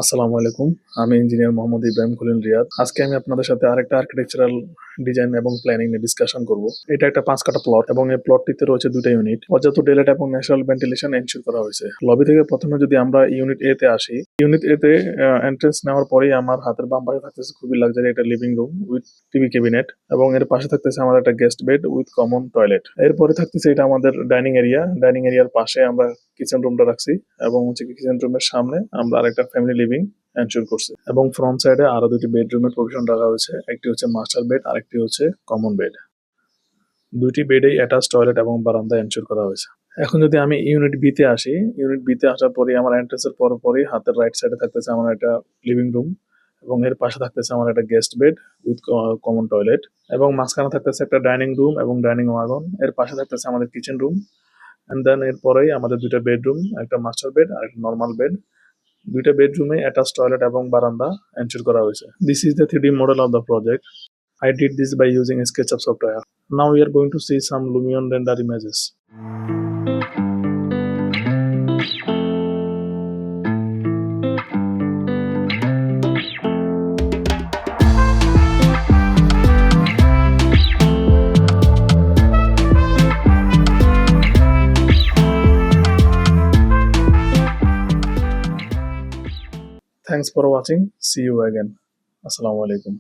আসসালামু আলাইকুম। আমি ইঞ্জিনিয়ার মোহাম্মদ ইব্রাহিম খলিল রিয়াদ। আজকে আমি আপনাদের সাথে আরেকটা আর্কিটেকচারাল ডিজাইন এবং প্ল্যানিং নিয়ে ডিসকাশন করব। এটা একটা ৫ কাঠা প্লট এবং এই প্লটটিতে রয়েছে ২টা ইউনিট। পর্যাপ্ত ডেলাইট এবং ন্যাচারাল ভেন্টিলেশন এনশিওর করা হয়েছে। লবি থেকে প্রথমে যদি আমরা ইউনিট এ তে আসি, ইউনিট এ তে এন্ট্রেন্স নেওয়ার পরেই আমার হাতের বাম পাশে থাকতেছে খুবই লাক্সারি একটা living room with TV cabinet এবং এর পাশে থাকতেছে আমাদের একটা guest bed with common toilet. এরপরে থাকতেছে এটা আমাদের ডাইনিং এরিয়া। ডাইনিং এরিয়ার পাশে আমরা কিচেন রুমটা রাখছি এবং কিচেন রুমের সামনে আমরা আরেকটা ফ্যামিলি লিভিং এনশিওর করছে এবং ফ্রন্ট সাইডে আরো দুটি বেডরুমের প্রভিশন রাখা হয়েছে। একটি হচ্ছে মাস্টার বেড, আরেকটি হচ্ছে কমন বেড। দুইটি বেডেই অ্যাটাচ টয়লেট এবং বারান্দা এনশিওর করা হয়েছে। এখন যদি আমি ইউনিট বি তে আসি, ইউনিট বি তে আসার পরে আমার এন্ট্রেন্সের পরপরই হাতের রাইট সাইডে থাকতেছে আমার একটা লিভিং রুম এবং এর পাশে থাকতেছে আমার একটা guest bed with common toilet এবং মাঝখানে থাকতেছে একটা ডাইনিং রুম এবং ডাইনিং ওয়াগন। এর পাশে থাকতেছে আমাদের কিচেন রুম এন্ড দেন এরপরেই আমাদের দুইটা বেডরুম, একটা মাস্টার বেড আর একটা নর্মাল বেড। দুইটা বেডরুমে অ্যাটাচ টয়লেট এবং বারান্দা এনশিওর করা হয়েছে। This is the 3D model of the project. I did this by using SketchUp software. Now we are going to see some Lumion render images. Thanks for watching. See you again. Assalamu alaikum.